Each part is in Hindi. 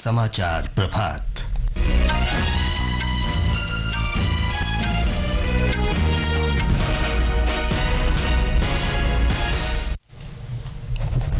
समाचार प्रभात।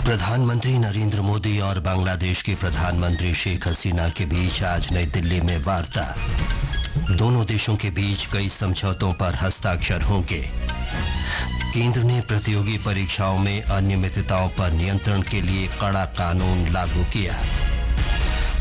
प्रधानमंत्री नरेंद्र मोदी और बांग्लादेश के प्रधानमंत्री शेख हसीना के बीच आज नई दिल्ली में वार्ता। दोनों देशों के बीच कई समझौतों पर हस्ताक्षर होंगे। केंद्र ने प्रतियोगी परीक्षाओं में अनियमितताओं पर नियंत्रण के लिए कड़ा कानून लागू किया।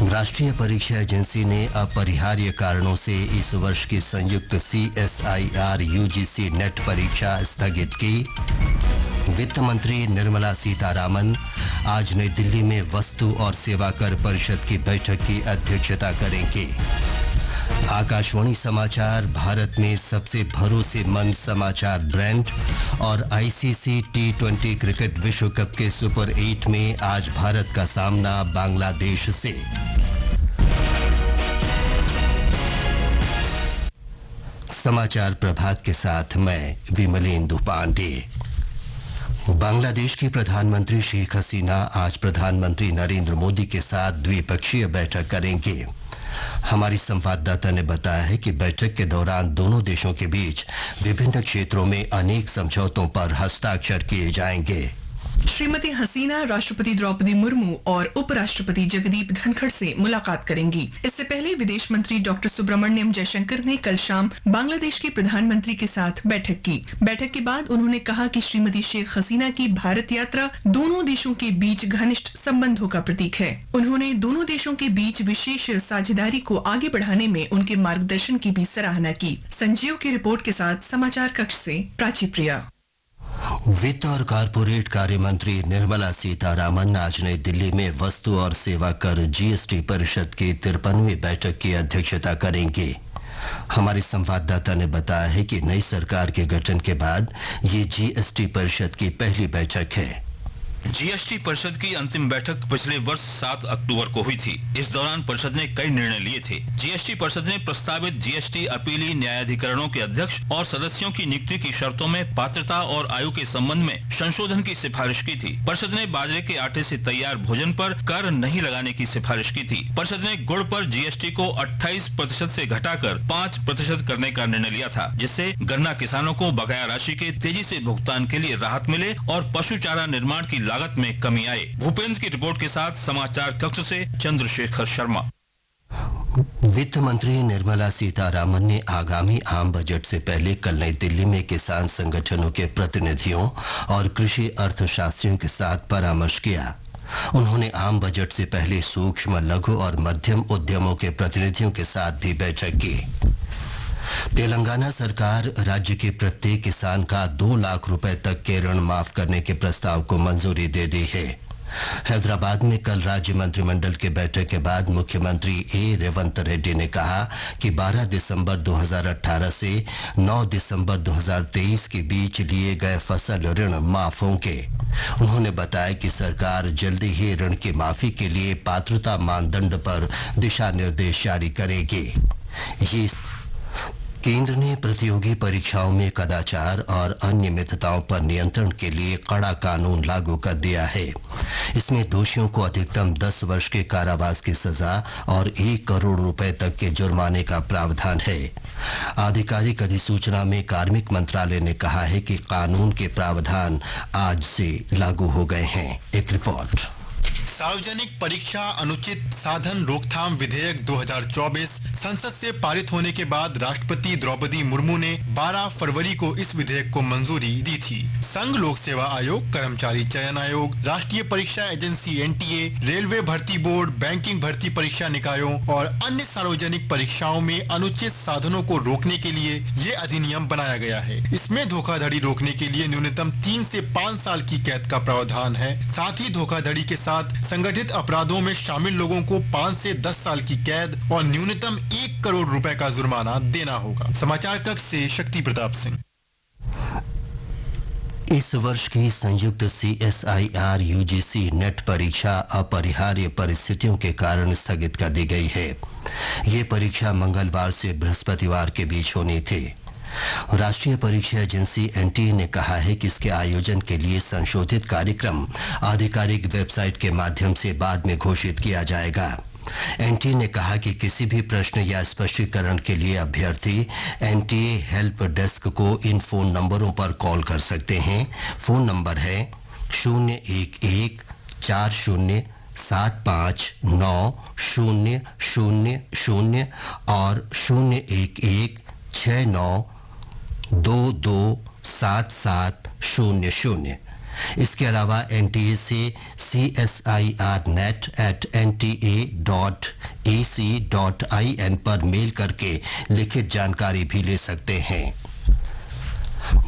राष्ट्रीय परीक्षा एजेंसी ने अपरिहार्य कारणों से इस वर्ष की संयुक्त CSIR UGC नेट परीक्षा स्थगित की। वित्त मंत्री निर्मला सीतारामन आज नई दिल्ली में वस्तु और सेवा कर परिषद की बैठक की अध्यक्षता करेंगे। आकाशवाणी समाचार भारत में सबसे भरोसेमंद समाचार ब्रांड और ICC T20 क्रिकेट विश्व कप के सुपर 8 में आज भारत का सामना बांग्लादेश से। समाचार प्रभात के साथ मैं विमलेंदु पांडे। बांग्लादेश की प्रधानमंत्री शेख हसीना आज प्रधानमंत्री नरेंद्र मोदी के साथ द्विपक्षीय बैठक करेंगे। हमारी संवाददाता ने बताया है कि बैठक के दौरान दोनों देशों के बीच विभिन्न क्षेत्रों में अनेक समझौतों पर हस्ताक्षर किए जाएंगे। श्रीमती हसीना राष्ट्रपति द्रौपदी मुर्मू और उपराष्ट्रपति जगदीप धनखड़ से मुलाकात करेंगी। इससे पहले विदेश मंत्री डॉक्टर सुब्रमण्यम जयशंकर ने कल शाम बांग्लादेश के प्रधानमंत्री के साथ बैठक की। बैठक के बाद उन्होंने कहा कि श्रीमती शेख हसीना की भारत यात्रा दोनों देशों के बीच घनिष्ठ संबंधों का प्रतीक है। उन्होंने दोनों देशों के बीच विशेष साझेदारी को आगे बढ़ाने में उनके मार्गदर्शन की भी सराहना की। संजीव की रिपोर्ट के साथ समाचार कक्ष से प्राची प्रिया। वित्त और कारपोरेट कार्य मंत्री निर्मला सीतारामन आज नई दिल्ली में वस्तु और सेवा कर GST परिषद की 53वीं बैठक की अध्यक्षता करेंगे। हमारे संवाददाता ने बताया है कि नई सरकार के गठन के बाद ये GST परिषद की पहली बैठक है। GST परिषद की अंतिम बैठक पिछले वर्ष 7 अक्टूबर को हुई थी। इस दौरान परिषद ने कई निर्णय लिए थे। GST परिषद ने प्रस्तावित GST अपीली न्यायाधिकरणों के अध्यक्ष और सदस्यों की नियुक्ति की शर्तों में पात्रता और आयु के संबंध में संशोधन की सिफारिश की थी। परिषद ने बाजरे के आटे से तैयार भोजन पर कर नहीं लगाने की सिफारिश की थी। परिषद ने गुड़ पर GST को 28% से घटाकर 5% करने का निर्णय लिया था, जिससे गन्ना किसानों को बकाया राशि के तेजी से भुगतान के लिए राहत मिले और पशु चारा निर्माण की लागत में कमी आए। भूपेंद्र की रिपोर्ट के साथ समाचार कक्ष से चंद्रशेखर शर्मा। वित्त मंत्री निर्मला सीतारामन ने आगामी आम बजट से पहले कल नई दिल्ली में किसान संगठनों के प्रतिनिधियों और कृषि अर्थशास्त्रियों के साथ परामर्श किया। उन्होंने आम बजट से पहले सूक्ष्म, लघु और मध्यम उद्यमों के प्रतिनिधियों के साथ भी बैठक की। तेलंगाना सरकार राज्य के प्रत्येक किसान का 2 लाख रुपए तक के ऋण माफ करने के प्रस्ताव को मंजूरी दे दी है। हैदराबाद में कल राज्य मंत्रिमंडल की बैठक के बाद मुख्यमंत्री A. रेवंत रेड्डी ने कहा कि 12 दिसंबर 2018 से 9 दिसंबर 2023 के बीच लिए गए फसल ऋण माफ होंगे। उन्होंने बताया कि सरकार जल्दी ही ऋण की माफी के लिए पात्रता मानदंड पर दिशा निर्देश जारी करेगी। केंद्र ने प्रतियोगी परीक्षाओं में कदाचार और अनियमितताओं पर नियंत्रण के लिए कड़ा कानून लागू कर दिया है। इसमें दोषियों को अधिकतम 10 वर्ष के कारावास की सजा और 1 करोड़ रुपए तक के जुर्माने का प्रावधान है। आधिकारिक अधिसूचना में कार्मिक मंत्रालय ने कहा है कि कानून के प्रावधान आज से लागू हो गए हैं। एक रिपोर्ट। सार्वजनिक परीक्षा अनुचित साधन रोकथाम विधेयक 2024 संसद से पारित होने के बाद राष्ट्रपति द्रौपदी मुर्मू ने 12 फरवरी को इस विधेयक को मंजूरी दी थी। संघ लोक सेवा आयोग, कर्मचारी चयन आयोग, राष्ट्रीय परीक्षा एजेंसी NTA, रेलवे भर्ती बोर्ड, बैंकिंग भर्ती परीक्षा निकायों और अन्य सार्वजनिक परीक्षाओं में अनुचित साधनों को रोकने के लिए ये अधिनियम बनाया गया है। इसमें धोखाधड़ी रोकने के लिए न्यूनतम 3 से 5 साल की कैद का प्रावधान है। साथ ही धोखाधड़ी के साथ संगठित अपराधों में शामिल लोगों को 5 से 10 साल की कैद और न्यूनतम 1 करोड़ रुपए का जुर्माना देना होगा। समाचार कक्ष से शक्ति प्रताप सिंह। इस वर्ष की संयुक्त CSIR UGC नेट परीक्षा अपरिहार्य परिस्थितियों के कारण स्थगित कर दी गई है। ये परीक्षा मंगलवार से बृहस्पतिवार के बीच होनी थी। राष्ट्रीय परीक्षा एजेंसी NTA ने कहा है कि इसके आयोजन के लिए संशोधित कार्यक्रम आधिकारिक वेबसाइट के माध्यम से बाद में घोषित किया जाएगा। एनटीए ने कहा कि किसी भी प्रश्न या स्पष्टीकरण के लिए अभ्यर्थी एनटीए हेल्प डेस्क को इन फोन नंबरों पर कॉल कर सकते हैं। फोन नंबर है 011-40759-000 और 011-69227700। इसके अलावा एनटीए से csirnet@nta.ac.in पर मेल करके लिखित जानकारी भी ले सकते हैं।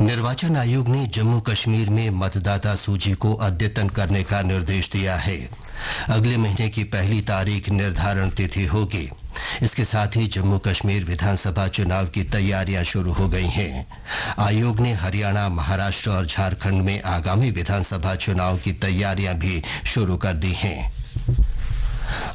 निर्वाचन आयोग ने जम्मू कश्मीर में मतदाता सूची को अद्यतन करने का निर्देश दिया है। अगले महीने की 1 तारीख निर्धारण तिथि होगी। इसके साथ ही जम्मू कश्मीर विधानसभा चुनाव की तैयारियां शुरू हो गई हैं। आयोग ने हरियाणा, महाराष्ट्र और झारखंड में आगामी विधानसभा चुनाव की तैयारियां भी शुरू कर दी हैं।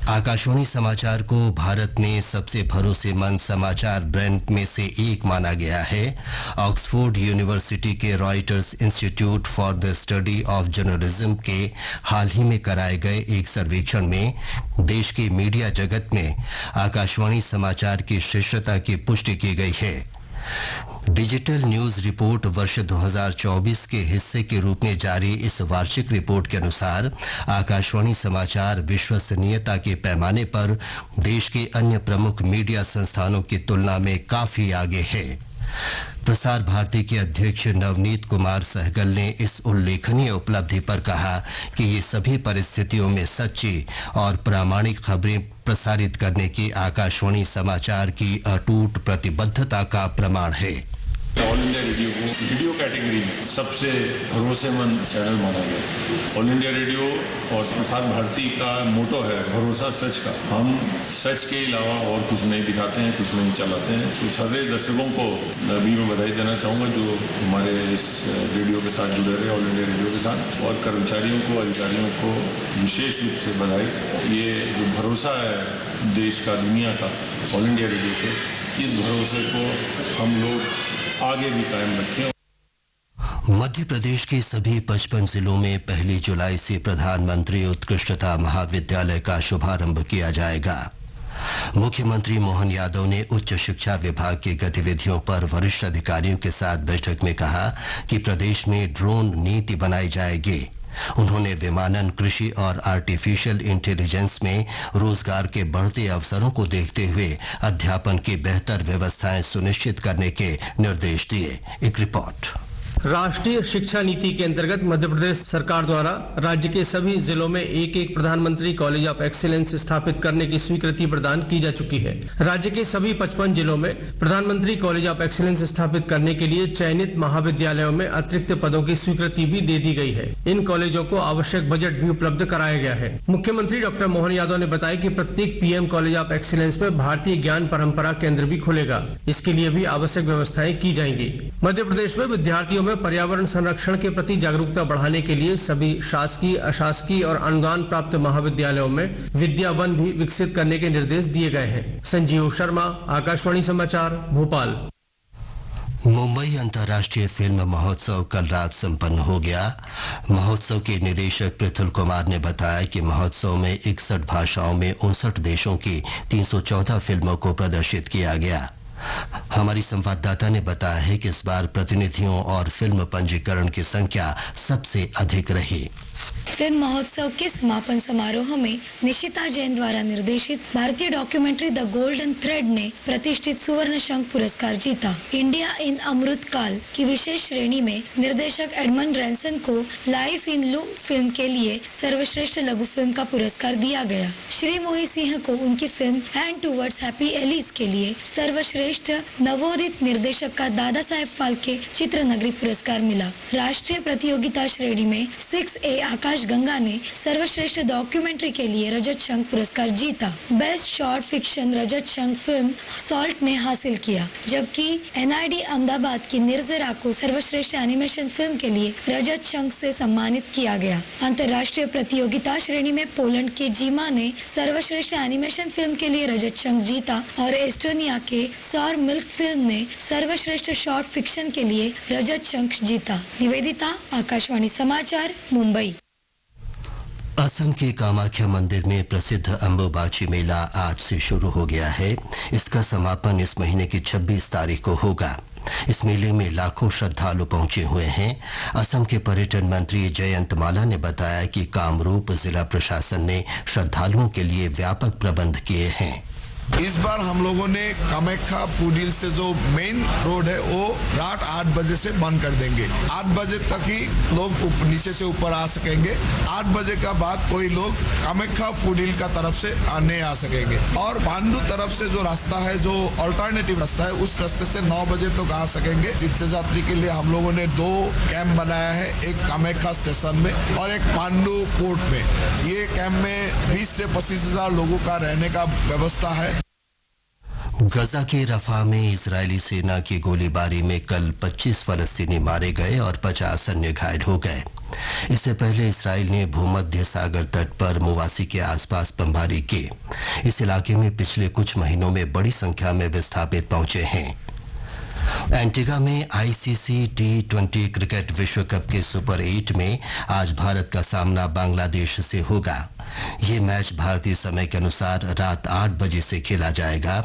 आकाशवाणी समाचार को भारत में सबसे भरोसेमंद समाचार ब्रांड में से एक माना गया है। ऑक्सफोर्ड यूनिवर्सिटी के Reuters institute for the study of journalism के हाल ही में कराए गए एक सर्वेक्षण में देश के मीडिया जगत में आकाशवाणी समाचार की श्रेष्ठता की पुष्टि की गई है। डिजिटल न्यूज रिपोर्ट वर्ष 2024 के हिस्से के रूप में जारी इस वार्षिक रिपोर्ट के अनुसार आकाशवाणी समाचार विश्वसनीयता के पैमाने पर देश के अन्य प्रमुख मीडिया संस्थानों की तुलना में काफी आगे है। प्रसार भारती के अध्यक्ष नवनीत कुमार सहगल ने इस उल्लेखनीय उपलब्धि पर कहा कि ये सभी परिस्थितियों में सच्ची और प्रामाणिक खबरें प्रसारित करने की आकाशवाणी समाचार की अटूट प्रतिबद्धता का प्रमाण है। ऑल इंडिया रेडियो को वीडियो कैटेगरी में सबसे भरोसेमंद चैनल माना गया। ऑल इंडिया रेडियो और प्रसार भारती का मोटो है भरोसा सच का। हम सच के अलावा और कुछ नहीं दिखाते हैं, कुछ नहीं चलाते हैं। तो सभी दर्शकों को भी मैं बधाई देना चाहूँगा जो हमारे इस रेडियो के साथ जुड़े रहे, ऑल इंडिया रेडियो के साथ, और कर्मचारियों को, अधिकारियों को विशेष रूप से बधाई। ये जो भरोसा है देश का, दुनिया का, ऑल इंडिया रेडियो के, इस भरोसे को हम लोग आगे भी कायम रखें। मध्य प्रदेश के सभी 55 जिलों में 1 जुलाई से प्रधानमंत्री उत्कृष्टता महाविद्यालय का शुभारंभ किया जाएगा। मुख्यमंत्री मोहन यादव ने उच्च शिक्षा विभाग की गतिविधियों पर वरिष्ठ अधिकारियों के साथ बैठक में कहा कि प्रदेश में ड्रोन नीति बनाई जाएगी। उन्होंने विमानन, कृषि और आर्टिफिशियल इंटेलिजेंस में रोजगार के बढ़ते अवसरों को देखते हुए अध्यापन की बेहतर व्यवस्थाएं सुनिश्चित करने के निर्देश दिए। एक रिपोर्ट। राष्ट्रीय शिक्षा नीति के अंतर्गत मध्य प्रदेश सरकार द्वारा राज्य के सभी जिलों में एक प्रधानमंत्री कॉलेज ऑफ एक्सीलेंस स्थापित करने की स्वीकृति प्रदान की जा चुकी है। राज्य के सभी 55 जिलों में प्रधानमंत्री कॉलेज ऑफ एक्सीलेंस स्थापित करने के लिए चयनित महाविद्यालयों में अतिरिक्त पदों की स्वीकृति भी दे दी गई है। इन कॉलेजों को आवश्यक बजट भी उपलब्ध कराया गया है। मुख्यमंत्री डॉक्टर मोहन यादव ने बताया कि प्रत्येक पीएम कॉलेज ऑफ एक्सीलेंस में भारतीय ज्ञान परंपरा केंद्र भी खुलेगा। इसके लिए भी आवश्यक व्यवस्थाएं की जाएंगी। मध्य प्रदेश में विद्यार्थियों में पर्यावरण संरक्षण के प्रति जागरूकता बढ़ाने के लिए सभी शासकीय, अशासकीय और अनुदान प्राप्त महाविद्यालयों में विद्या वन भी विकसित करने के निर्देश दिए गए हैं। संजीव शर्मा, आकाशवाणी समाचार, भोपाल। मुंबई अंतर्राष्ट्रीय फिल्म महोत्सव कल रात संपन्न हो गया। महोत्सव के निदेशक पृथुल कुमार ने बताया कि महोत्सव में 61 भाषाओं में 59 देशों की 314 फिल्मों को प्रदर्शित किया गया। हमारी संवाददाता ने बताया है कि इस बार प्रतिनिधियों और फिल्म पंजीकरण की संख्या सबसे अधिक रही। फिल्म महोत्सव के समापन समारोह में निशिता जैन द्वारा निर्देशित भारतीय डॉक्यूमेंट्री द गोल्डन थ्रेड ने प्रतिष्ठित सुवर्ण शंख पुरस्कार जीता। इंडिया इन अमृत काल की विशेष श्रेणी में निर्देशक एडमंड रैंसन को लाइफ इन लूप फिल्म के लिए सर्वश्रेष्ठ लघु फिल्म का पुरस्कार दिया गया। श्री मोही सिंह को उनकी film hand towards happy Alice के लिए सर्वश्रेष्ठ नवोदित निर्देशक का दादा साहेब फाल्के चित्र नगरी पुरस्कार मिला। राष्ट्रीय प्रतियोगिता श्रेणी में 6A आकाश गंगा ने सर्वश्रेष्ठ डॉक्यूमेंट्री के लिए रजत शंख पुरस्कार जीता। बेस्ट शॉर्ट फिक्शन रजत शंख फिल्म सॉल्ट ने हासिल किया, जबकि NID अहमदाबाद की निर्जरा को सर्वश्रेष्ठ एनिमेशन फिल्म के लिए रजत शंख से सम्मानित किया गया। अंतर्राष्ट्रीय प्रतियोगिता श्रेणी में पोलैंड के जीमा ने सर्वश्रेष्ठ एनिमेशन फिल्म के लिए रजत शंख जीता और एस्टोनिया के सौर मिल्क फिल्म ने सर्वश्रेष्ठ शॉर्ट फिक्शन के लिए रजत शंख जीता। निवेदिता, आकाशवाणी समाचार, मुंबई। असम के कामाख्या मंदिर में प्रसिद्ध अम्बुबाची मेला आज से शुरू हो गया है। इसका समापन इस महीने की 26 तारीख को होगा। इस मेले में लाखों श्रद्धालु पहुंचे हुए हैं। असम के पर्यटन मंत्री जयंत माला ने बताया कि कामरूप जिला प्रशासन ने श्रद्धालुओं के लिए व्यापक प्रबंध किए हैं। इस बार हम लोगों ने कामाख्या फूड हिल से जो मेन रोड है वो रात 8 बजे से बंद कर देंगे। 8 बजे तक ही लोग नीचे से ऊपर आ सकेंगे। 8 बजे का बाद कोई लोग कामाख्या फूड हिल का तरफ से नहीं आ सकेंगे। और पांडु तरफ से जो रास्ता है, जो अल्टरनेटिव रास्ता है, उस रास्ते से 9 बजे तक आ सकेंगे। तीर्थयात्री के लिए हम लोगों ने 2 कैंप बनाया है, एक कामाख्या स्टेशन में और एक पांडु पोर्ट में। ये कैंप में 20 से 25 हजार लोगों का रहने का व्यवस्था है। गजा के रफा में इजरायली सेना की गोलीबारी में कल 25 फलस्तीनी मारे गए और 50 अन्य घायल हो गए। इससे पहले इजराइल ने भूमध्य सागर तट पर मुवासी के आसपास बमबारी की। इस इलाके में पिछले कुछ महीनों में बड़ी संख्या में विस्थापित पहुंचे हैं। एंटीगा में आईसीसी T20 क्रिकेट विश्व कप के सुपर 8 में आज भारत का सामना बांग्लादेश से होगा। ये मैच भारतीय समय के अनुसार रात 8 बजे से खेला जाएगा।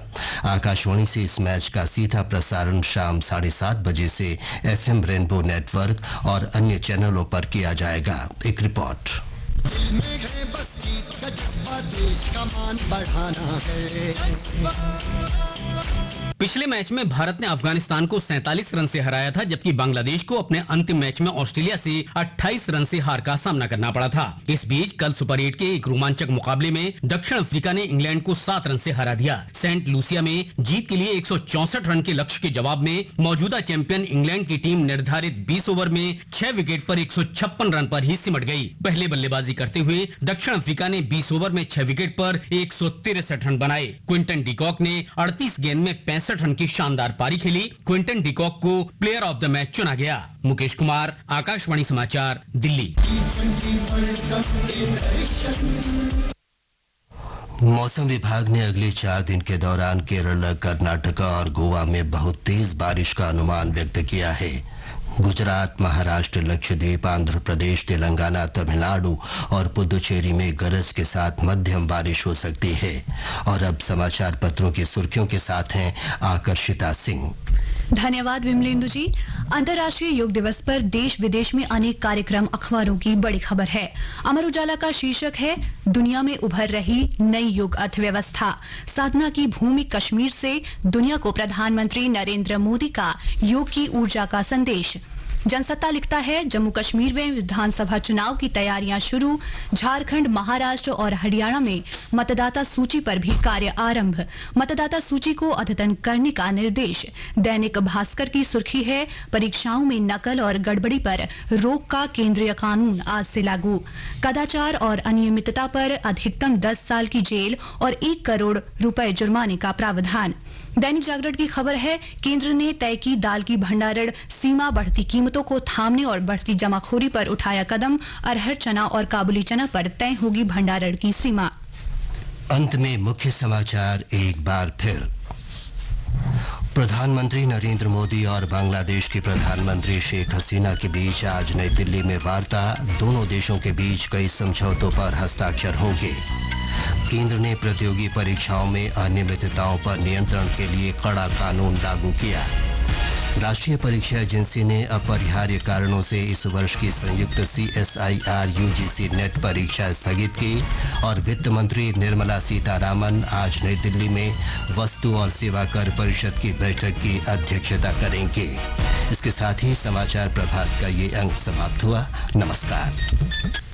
आकाशवाणी से इस मैच का सीधा प्रसारण शाम 7:30 बजे से FM रेनबो नेटवर्क और अन्य चैनलों पर किया जाएगा। एक रिपोर्ट। पिछले मैच में भारत ने अफगानिस्तान को 47 रन से हराया था, जबकि बांग्लादेश को अपने अंतिम मैच में ऑस्ट्रेलिया से 28 रन से हार का सामना करना पड़ा था। इस बीच कल सुपर 8 के एक रोमांचक मुकाबले में दक्षिण अफ्रीका ने इंग्लैंड को 7 रन से हरा दिया। सेंट लूसिया में जीत के लिए 164 रन के लक्ष्य के जवाब में मौजूदा चैंपियन इंग्लैंड की टीम निर्धारित 20 ओवर में 6 विकेट पर 156 रन पर ही सिमट गई। पहले बल्लेबाजी करते हुए दक्षिण अफ्रीका ने 20 ओवर में 6 विकेट पर 163 रन बनाए। क्विंटन डिकॉक ने 38 गेंद में 65 रन की शानदार पारी खेली। क्विंटन डिकॉक को प्लेयर ऑफ द मैच चुना गया। मुकेश कुमार, आकाशवाणी समाचार, दिल्ली। मौसम विभाग ने अगले 4 दिन के दौरान केरल, कर्नाटक और गोवा में बहुत तेज बारिश का अनुमान व्यक्त किया है। गुजरात, महाराष्ट्र, लक्षद्वीप, आंध्र प्रदेश, तेलंगाना, तमिलनाडु और पुदुचेरी में गरज के साथ मध्यम बारिश हो सकती है। और अब समाचार पत्रों की सुर्खियों के साथ हैं आकर्षिता सिंह। धन्यवाद विमलेंदु जी। अंतर्राष्ट्रीय योग दिवस पर देश विदेश में अनेक कार्यक्रम, अखबारों की बड़ी खबर है। अमर उजाला का शीर्षक है, दुनिया में उभर रही नई योग अर्थव्यवस्था। साधना की भूमि कश्मीर से दुनिया को प्रधानमंत्री नरेंद्र मोदी का योग की ऊर्जा का संदेश। जनसत्ता लिखता है, जम्मू कश्मीर में विधानसभा चुनाव की तैयारियां शुरू। झारखंड, महाराष्ट्र और हरियाणा में मतदाता सूची पर भी कार्य आरंभ। मतदाता सूची को अद्यतन करने का निर्देश। दैनिक भास्कर की सुर्खी है, परीक्षाओं में नकल और गड़बड़ी पर रोक का केंद्रीय कानून आज से लागू। कदाचार और अनियमितता पर अधिकतम 10 साल की जेल और 1 करोड़ रुपए जुर्माने का प्रावधान। दैनिक जागरण की खबर है, केंद्र ने तय की दाल की भंडारण सीमा। बढ़ती कीमतों को थामने और बढ़ती जमाखोरी पर उठाया कदम। अरहर, चना और काबुली चना पर तय होगी भंडारण की सीमा। अंत में मुख्य समाचार एक बार फिर। प्रधानमंत्री नरेंद्र मोदी और बांग्लादेश की प्रधानमंत्री शेख हसीना के बीच आज नई दिल्ली में वार्ता। दोनों देशों के बीच कई समझौतों पर हस्ताक्षर होंगे। केंद्र ने प्रतियोगी परीक्षाओं में अनियमितताओं पर नियंत्रण के लिए कड़ा कानून लागू किया। राष्ट्रीय परीक्षा एजेंसी ने अपरिहार्य कारणों से इस वर्ष की संयुक्त CSIR UGC नेट परीक्षा स्थगित की। और वित्त मंत्री निर्मला सीतारामन आज नई दिल्ली में वस्तु और सेवा कर परिषद की बैठक की अध्यक्षता करेंगे। इसके साथ ही समाचार प्रभात का ये अंक समाप्त हुआ। नमस्कार।